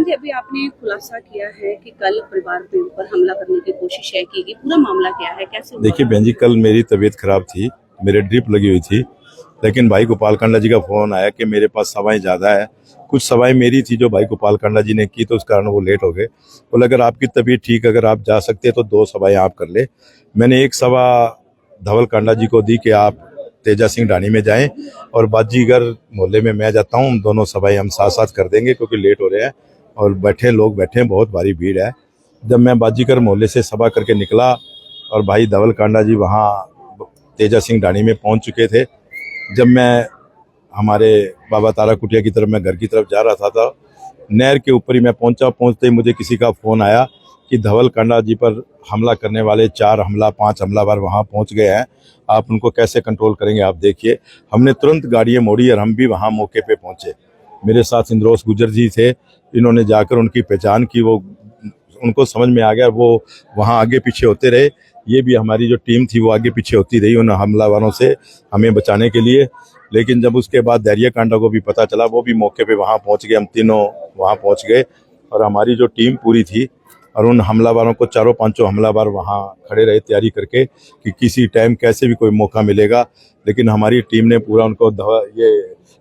जी, अभी आपने खुलासा किया है कि कल परिवार के ऊपर हमला करने की कोशिश है की गई, पूरा मामला क्या है, कैसे हुआ? देखिए बहन जी, कल मेरी तबीयत खराब थी, मेरे ड्रिप लगी हुई थी, लेकिन भाई गोपाल कांडा जी का फोन आया कि मेरे पास सवाएं ज़्यादा है। कुछ सवाएं मेरी थी जो भाई गोपाल कांडा जी ने की, तो उस कारण वो लेट हो गए। बोले अगर आपकी तबीयत ठीक, अगर आप जा सकते हैं तो 2 सवाएं आप कर ले। मैंने 1 सवा धवल कांडा जी को दी कि आप तेजा सिंह ढाणी में जाएं, और बाजीगर मोहल्ले में मैं जाता हूँ, दोनों सवाएं हम साथ साथ कर देंगे क्योंकि लेट हो रहे हैं और लोग बैठे हैं, बहुत भारी भीड़ है। जब मैं बाजीगर मोहल्ले से सभा करके निकला और भाई धवल कांडा जी वहाँ तेजा सिंह ढाणी में पहुंच चुके थे, जब मैं हमारे बाबा तारा कुटिया की तरफ, मैं घर की तरफ जा रहा था, तो नहर के ऊपर ही मैं पहुंचते ही मुझे किसी का फ़ोन आया कि धवल कांडा जी पर हमला करने वाले 5 हमलावर वहां पहुंच गए हैं, आप उनको कैसे कंट्रोल करेंगे, आप देखिए। हमने तुरंत गाड़ियाँ मोड़ी और हम भी वहां मौके पे पहुंचे। मेरे साथ इंद्रोस गुजर जी थे, इन्होंने जाकर उनकी पहचान की, वो उनको समझ में आ गया, वो वहाँ आगे पीछे होते रहे। ये भी हमारी जो टीम थी वो आगे पीछे होती रही उन हमलावरों से हमें बचाने के लिए। लेकिन जब उसके बाद धैर्य कांडा को भी पता चला, वो भी मौके पे वहाँ पहुँच गए, हम तीनों वहाँ पहुँच गए और हमारी जो टीम पूरी थी, और उन हमलावरों को 4-5 हमलावर वहाँ खड़े रहे तैयारी करके कि किसी टाइम कैसे भी कोई मौका मिलेगा। लेकिन हमारी टीम ने पूरा उनको ये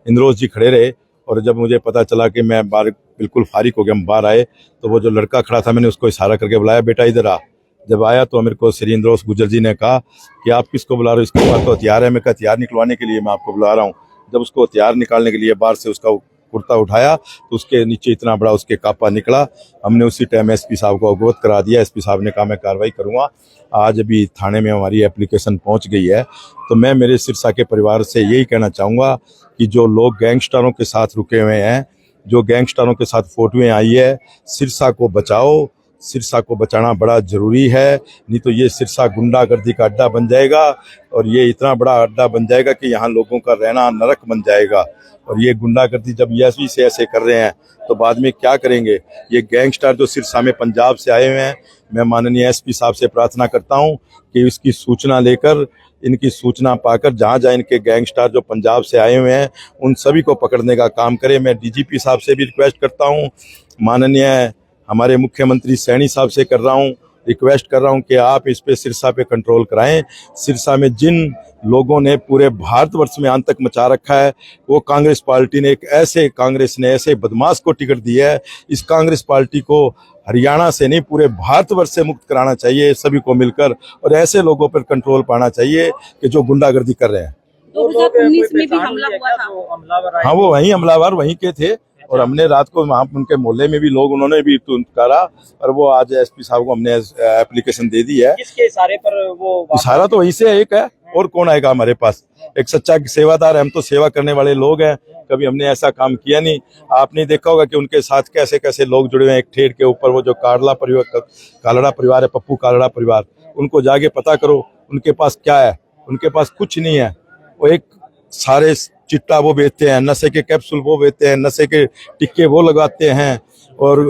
इंद्रोस जी खड़े रहे, और जब मुझे पता चला कि मैं बाहर बिल्कुल फारिग हो गया, हम बाहर आए, तो वो जो लड़का खड़ा था, मैंने उसको इशारा करके बुलाया, बेटा इधर आ। जब आया तो मेरे को श्री इंद्रोस गुजर जी ने कहा कि आप किसको बुला रहे हो, इसके पास तो हथियार है। मैं कहा हथियार निकलवाने के लिए मैं आपको बुला रहा हूँ। जब उसको हथियार निकालने के लिए बाहर से उसका कुर्ता उठाया तो उसके नीचे इतना बड़ा उसके कापा निकला। हमने उसी टाइम एसपी साहब को अवगत करा दिया। एसपी साहब ने कहा मैं कार्रवाई करूँगा। आज अभी थाने में हमारी एप्लीकेशन पहुँच गई है। तो मैं मेरे सिरसा के परिवार से यही कहना चाहूँगा कि जो लोग गैंगस्टरों के साथ रुके हुए हैं, जो गैंगस्टरों के साथ फोटोएं आई है, सिरसा को बचाओ। सिरसा को बचाना बड़ा ज़रूरी है, नहीं तो ये सिरसा गुंडागर्दी का अड्डा बन जाएगा, और ये इतना बड़ा अड्डा बन जाएगा कि यहाँ लोगों का रहना नरक बन जाएगा। और ये गुंडागर्दी जब ऐसे से ऐसे कर रहे हैं तो बाद में क्या करेंगे। ये गैंगस्टर जो सिरसा में पंजाब से आए हुए हैं, मैं माननीय एसपी साहब से प्रार्थना करता हूँ कि इसकी सूचना लेकर, इनकी सूचना पाकर जहाँ जहाँ इनके गैंगस्टर जो पंजाब से आए हुए हैं उन सभी को पकड़ने का काम करें। मैं डीजीपी साहब से भी रिक्वेस्ट करता हूँ, माननीय हमारे मुख्यमंत्री सैनी साहब से कर रहा हूँ, रिक्वेस्ट कर रहा हूँ कि आप इस पे सिरसा पे कंट्रोल कराएं। सिरसा में जिन लोगों ने पूरे भारतवर्ष में आतंक मचा रखा है, वो कांग्रेस पार्टी ने कांग्रेस ने ऐसे बदमाश को टिकट दिया है। इस कांग्रेस पार्टी को हरियाणा से नहीं, पूरे भारतवर्ष से मुक्त कराना चाहिए सभी को मिलकर, और ऐसे लोगों पर कंट्रोल पाना चाहिए कि जो गुंडागर्दी कर रहे हैं। 2019 में भी हमला हुआ था। हाँ, वो वही हमलावर वहीं के थे, और हमने रात को वहाँ उनके मोहल्ले में भी लोग, उन्होंने भी करा, और वो आज एसपी साहब को हमने एप्लीकेशन दे दी है। किसके इशारे पर वो? इशारा तो वहीं से एक है, और कौन आएगा हमारे पास। एक सच्चा सेवादार है, हम तो सेवा करने वाले लोग हैं, कभी हमने ऐसा काम किया नहीं। आपने देखा होगा कि उनके साथ कैसे कैसे लोग जुड़े हुए हैं। एक ठेर के ऊपर वो जो कालड़ा परिवार है, पप्पू कालड़ा परिवार, उनको जाके पता करो उनके पास क्या है। उनके पास कुछ नहीं है। वो एक सारे चिट्टा वो बेचते हैं, नशे के कैप्सूल वो बेचते हैं, नशे के टिक्के वो लगाते हैं, और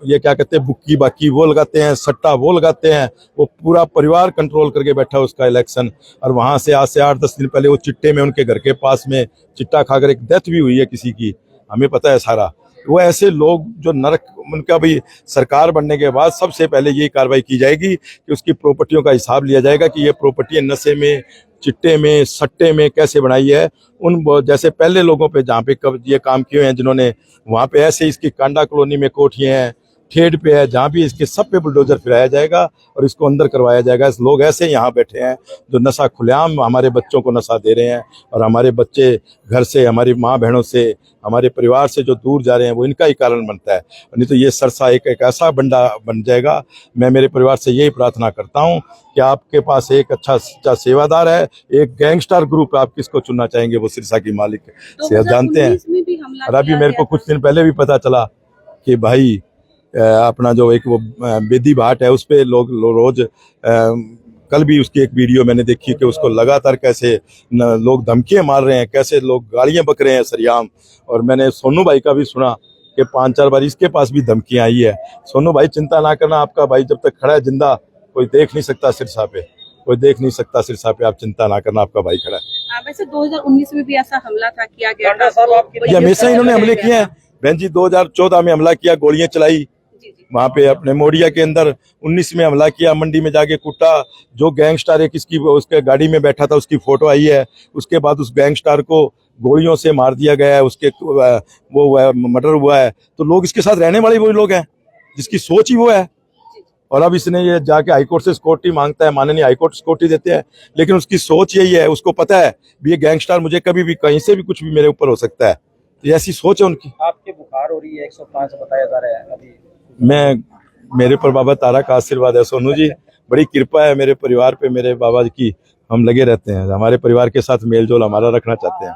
ये क्या कहते हैं बुक्की बाकी वो लगाते हैं, सट्टा वो लगाते हैं। वो पूरा परिवार कंट्रोल करके बैठा है उसका इलेक्शन। और वहां से आज से 8-10 दिन पहले वो चिट्टे में, उनके घर के पास में चिट्टा खाकर एक डेथ भी हुई है किसी की, हमें पता है सारा। वो ऐसे लोग जो नरक, उनका भी सरकार बनने के बाद सबसे पहले ये कार्रवाई की जाएगी कि उसकी प्रॉपर्टियों का हिसाब लिया जाएगा कि ये प्रॉपर्टी नशे में, चिट्टे में, सट्टे में कैसे बनाई है। उन जैसे पहले लोगों पे जहाँ पे कब ये काम किए हैं जिन्होंने, वहाँ पे ऐसे इसकी कांडा कॉलोनी में कोठियाँ हैं, ठेड पे है, जहाँ भी इसके सब पे बुलडोजर फिराया जाएगा और इसको अंदर करवाया जाएगा। लोग ऐसे यहाँ बैठे हैं जो नशा खुलेआम हमारे बच्चों को नशा दे रहे हैं, और हमारे बच्चे घर से, हमारी माँ बहनों से, हमारे परिवार से जो दूर जा रहे हैं, वो इनका ही कारण बनता है। नहीं तो ये सरसा एक ऐसा बंडा बन जाएगा। मैं मेरे परिवार से यही प्रार्थना करता हूँ कि आपके पास एक अच्छा सच्चा सेवादार है, एक गैंगस्टर ग्रुप, आप किसको चुनना चाहेंगे, वो सिरसा की मालिक से जानते हैं। और अभी मेरे को कुछ दिन पहले भी पता चला कि भाई अपना जो एक वो बेदी भाट है, उस पे लोग रोज कल भी उसकी एक वीडियो मैंने देखी कि उसको लगातार कैसे लोग धमकियां मार रहे हैं, कैसे लोग गालियां बक रहे हैं सरियाम। और मैंने सोनू भाई का भी सुना कि 5-4 बार इसके पास भी धमकियां आई है। सोनू भाई चिंता ना करना, आपका भाई जब तक खड़ा है जिंदा, कोई देख नहीं सकता सिरसा पे, कोई देख नहीं सकता सिरसा पे। आप चिंता ना करना, आपका भाई खड़ा है। वैसे 2019 में भी ऐसा हमला था किया गया था, ये हमेशा इन्होंने हमले किए हैं। बहन जी 2014 में हमला किया, गोलियां चलाई जी जी वहां पे अपने मोडिया के अंदर, 19 में हमला किया, मंडी में जाके कुटा। जो गैंगस्टर है किसकी उसके गाड़ी में बैठा था उसकी फोटो आई है। उसके बाद उस गैंगस्टर को गोलियों से मार दिया गया है, उसके वो मर्डर हुआ है। तो लोग इसके साथ रहने वाले वही लोग हैं जिसकी सोच ही वो है। और अब इसने ये जाके हाईकोर्ट से सिक्योरिटी मांगता है, माननीय हाईकोर्ट सिक्योरिटी देते हैं, लेकिन उसकी सोच यही है, उसको पता है भी ये गैंगस्टर मुझे कभी भी कहीं से भी कुछ भी मेरे ऊपर हो सकता है। तो ऐसी सोच है उनकी। आपके बुखार हो रही है 105 बताया जा रहा है अभी। मेरे पर बाबा तारा का आशीर्वाद है सोनू जी, बड़ी कृपा है मेरे परिवार पे, मेरे बाबा की। हम लगे रहते हैं, हमारे परिवार के साथ मेल जोल हमारा रखना चाहते हैं।